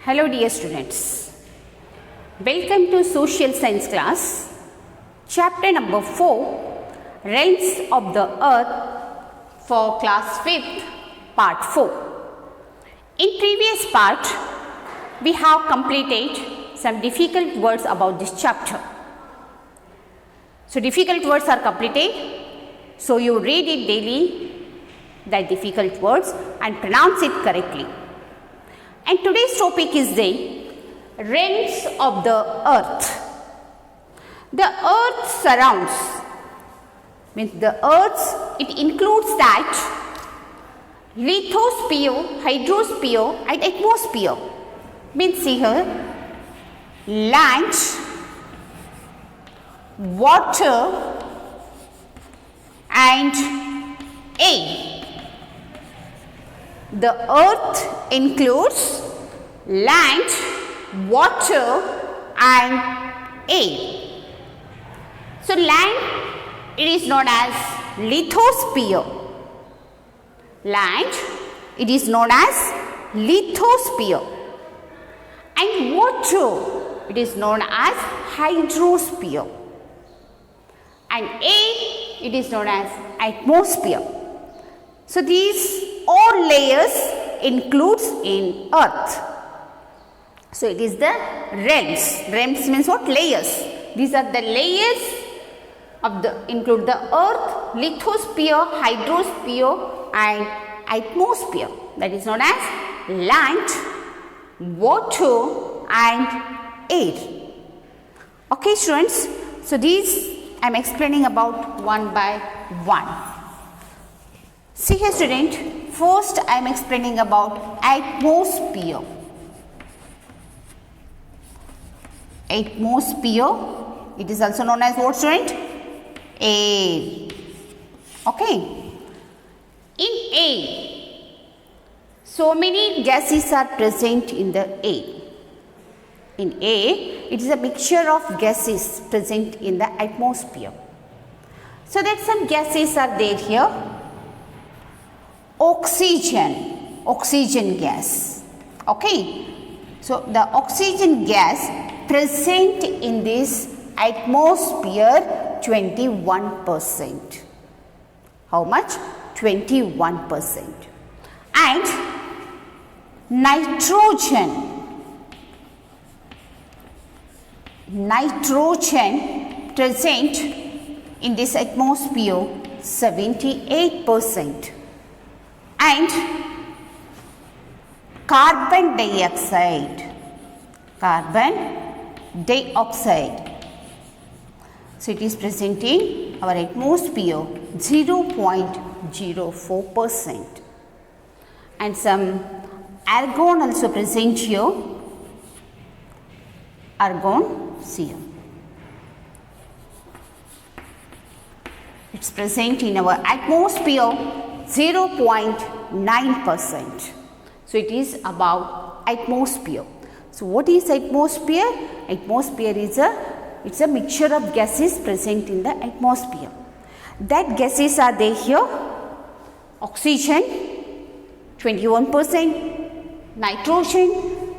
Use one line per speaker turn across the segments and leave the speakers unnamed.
Hello dear students, welcome to Social Science class, chapter number 4, Realms of the Earth for class 5th, part 4. In previous part, we have completed some difficult words about this chapter. So difficult words are completed, so you read it daily, the difficult words, and pronounce it correctly. And today's topic is the realms of the earth. The earth surrounds, means the earth, it includes that lithosphere, hydrosphere and atmosphere. Means see here, land, water and air. The earth includes land, water and air. So land, it is known as lithosphere. Land, it is known as lithosphere. And water, it is known as hydrosphere. And air, it is known as atmosphere. So these all layers includes in earth. So it is the realms. Realms means what? Layers. These are the layers of the include the earth, lithosphere, hydrosphere and atmosphere. That is known as land, water and air. Okay students. So these I am explaining about one by one. See here student, first I am explaining about atmosphere. Atmosphere, it is also known as what student? Air. Okay. In air, so many gases are present in the air. In air, it is a mixture of gases present in the atmosphere. So that some gases are there here. Oxygen gas. Okay. So the oxygen gas present in this atmosphere 21%. How much? 21%. And nitrogen present in this atmosphere 78%. And carbon dioxide. So it is present in our atmosphere 0.04%. And some argon also present here. Argon, see here. It is present in our atmosphere 0.9%. So it is about atmosphere. So what is atmosphere? Atmosphere is it's a mixture of gases present in the atmosphere. That gases are there here. Oxygen 21%, nitrogen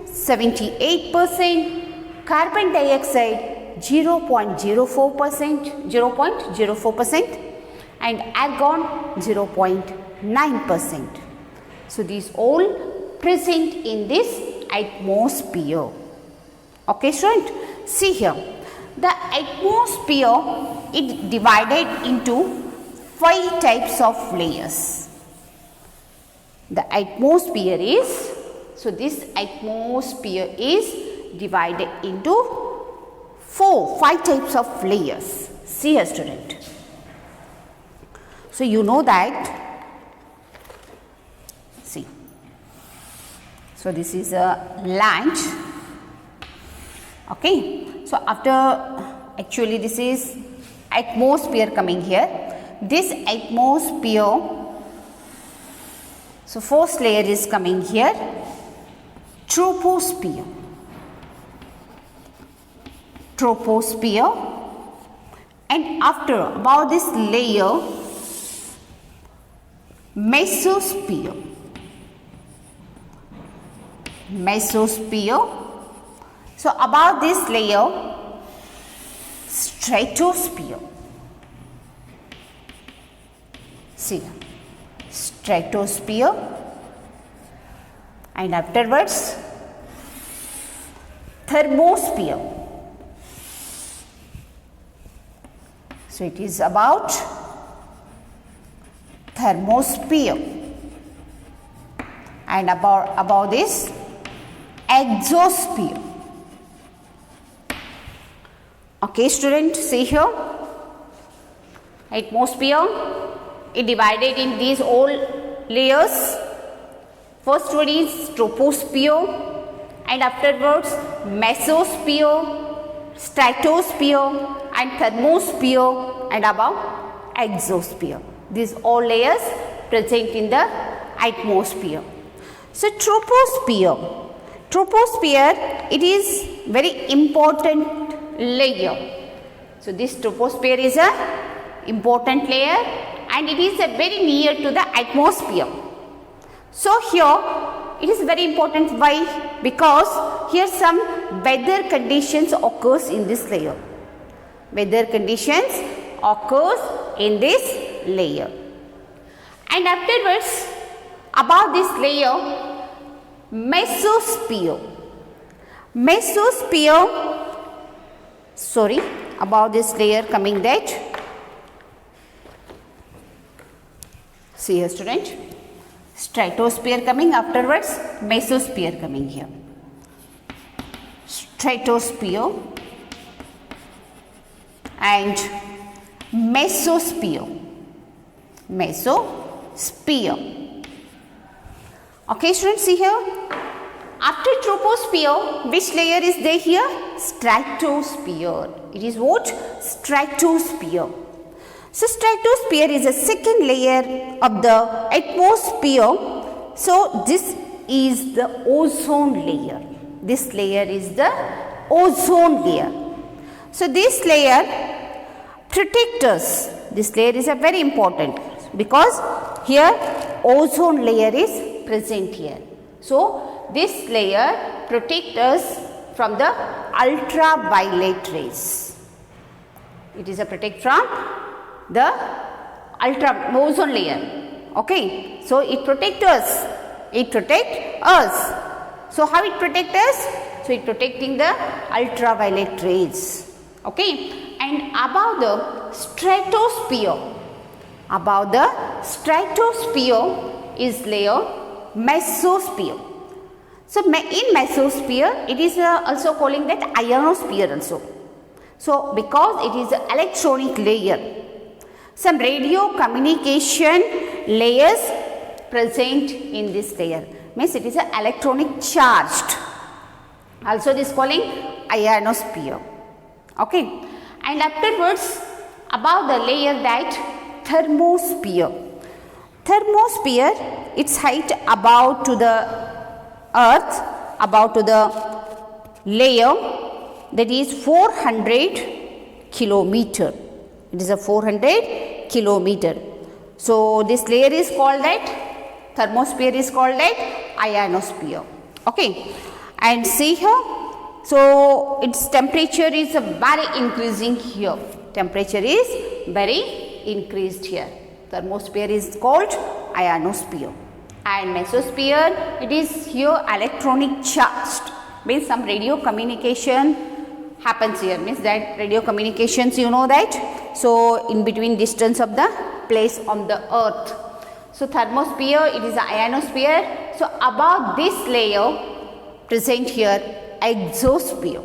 78%, carbon dioxide 0.04%, and argon 0.9%. So these all present in this atmosphere. Okay student, see here, the atmosphere is divided into 5 types of layers. The atmosphere is, so this atmosphere is divided into 5 types of layers. See here student. So you know that, see, so this is a land. Okay, so after, actually this is atmosphere coming here. This atmosphere, so first layer is coming here, troposphere. And after about this layer, mesosphere. mesosphere. So above this layer, stratosphere. See, stratosphere, and afterwards thermosphere. So it is about thermosphere, and above this exosphere. Okay, students, see here, atmosphere is divided in these all layers. First one is troposphere, and afterwards mesosphere, stratosphere, and thermosphere, and above exosphere. These all layers present in the atmosphere. So troposphere, it is very important layer. So this troposphere is a important layer, and it is very near to the atmosphere. So here it is very important. Why? Because here some weather conditions occurs in this layer. Weather conditions occurs in this layer. And afterwards, above this layer, mesosphere. Above this layer coming that. See here, student. Stratosphere coming, afterwards mesosphere coming here. Stratosphere and mesosphere. Okay, students, see here. After troposphere, which layer is there here? Stratosphere. It is what? Stratosphere. So stratosphere is a second layer of the atmosphere. So this is the ozone layer. This layer is the ozone layer. So this layer protects us. This layer is a very important because here ozone layer is present here. So this layer protects us from the ultraviolet rays. It is a protect from the ozone layer. Okay, so it protects us. So how it protects us? So it protecting the ultraviolet rays. Okay, and above the stratosphere, is layer mesosphere. So in mesosphere, it is also calling that ionosphere also. So because it is an electronic layer, some radio communication layers present in this layer, means it is an electronic charged. Also this calling ionosphere. Okay, and afterwards above the layer that thermosphere. Thermosphere, its height about to the earth, about to the layer, that is 400 kilometer. It is a 400 kilometer. So this layer is called that, thermosphere is called that ionosphere. Okay, and see here, so its temperature is very increasing here. Temperature is very increased here. Thermosphere is called ionosphere. And mesosphere, it is here electronic charged, means some radio communication happens here, means that radio communications, you know that. So in between distance of the place on the earth. So thermosphere, it is the ionosphere. So above this layer present here exosphere.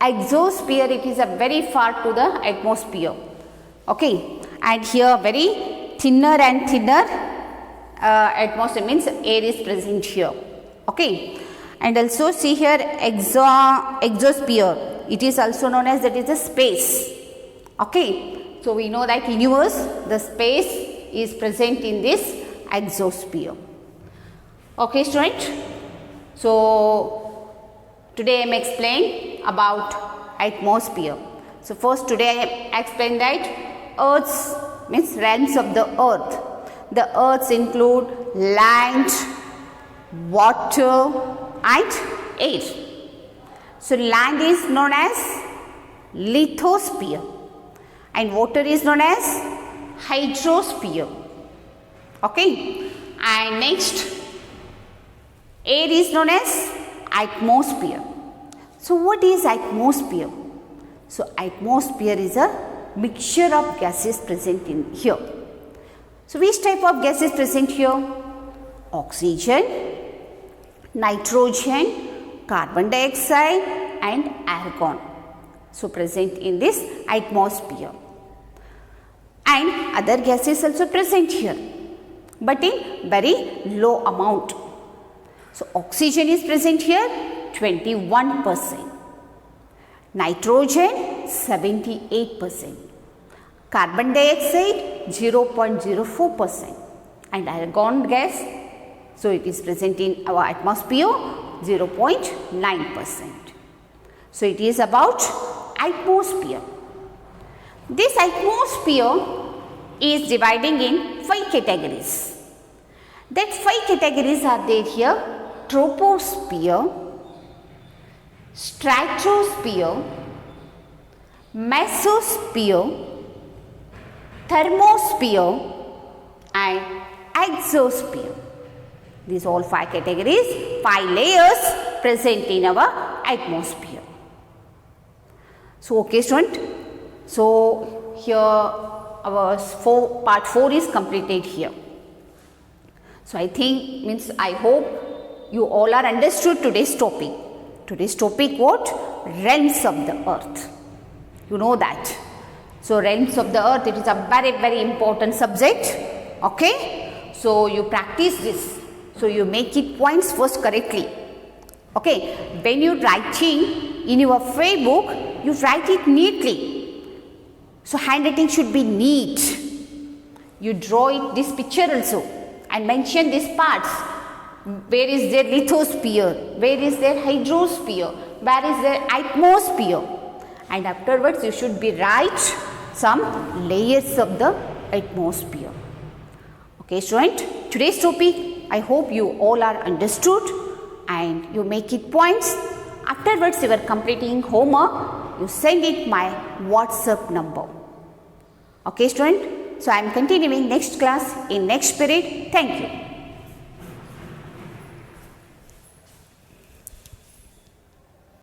Exosphere, it is a very far to the atmosphere. Okay, and here very thinner and thinner atmosphere, means air is present here. Okay, and also see here exosphere, it is also known as that is a space. Okay, so we know that universe, the space is present in this exosphere. Okay, student, so today I am explaining about atmosphere. So first today I explained that Earth's, means realms of the earth. The earths include land, water and air. So land is known as lithosphere and water is known as hydrosphere. Okay, and next air is known as atmosphere. So what is atmosphere? So atmosphere is a mixture of gases present in here. So which type of gas is present here? Oxygen, nitrogen, carbon dioxide and argon. So present in this atmosphere. And other gases also present here, but in very low amount. So oxygen is present here 21%, nitrogen 78%, carbon dioxide 0.04% and argon gas, so it is present in our atmosphere 0.9%. So it is about atmosphere. This atmosphere is dividing in 5 categories. That 5 categories are there here: troposphere, stratosphere, mesosphere, thermosphere and exosphere. These all 5 categories, 5 layers present in our atmosphere. So okay student, so here our part 4 is completed here. So I hope you all are understood today's topic. Today's topic what? Realms of the earth. You know that. So realms of the earth, it is a very important subject. Okay. So you practice this. So you make it points first correctly. Okay. When you writing in your fair book, you write it neatly. So handwriting should be neat. You draw it this picture also and mention these parts. Where is their lithosphere? Where is their hydrosphere? Where is their atmosphere? And afterwards you should be write some layers of the atmosphere. Okay student, today's topic I hope you all are understood and you make it points. Afterwards you are completing homework, you send it my WhatsApp number. Okay student, so I am continuing next class in next period. Thank you.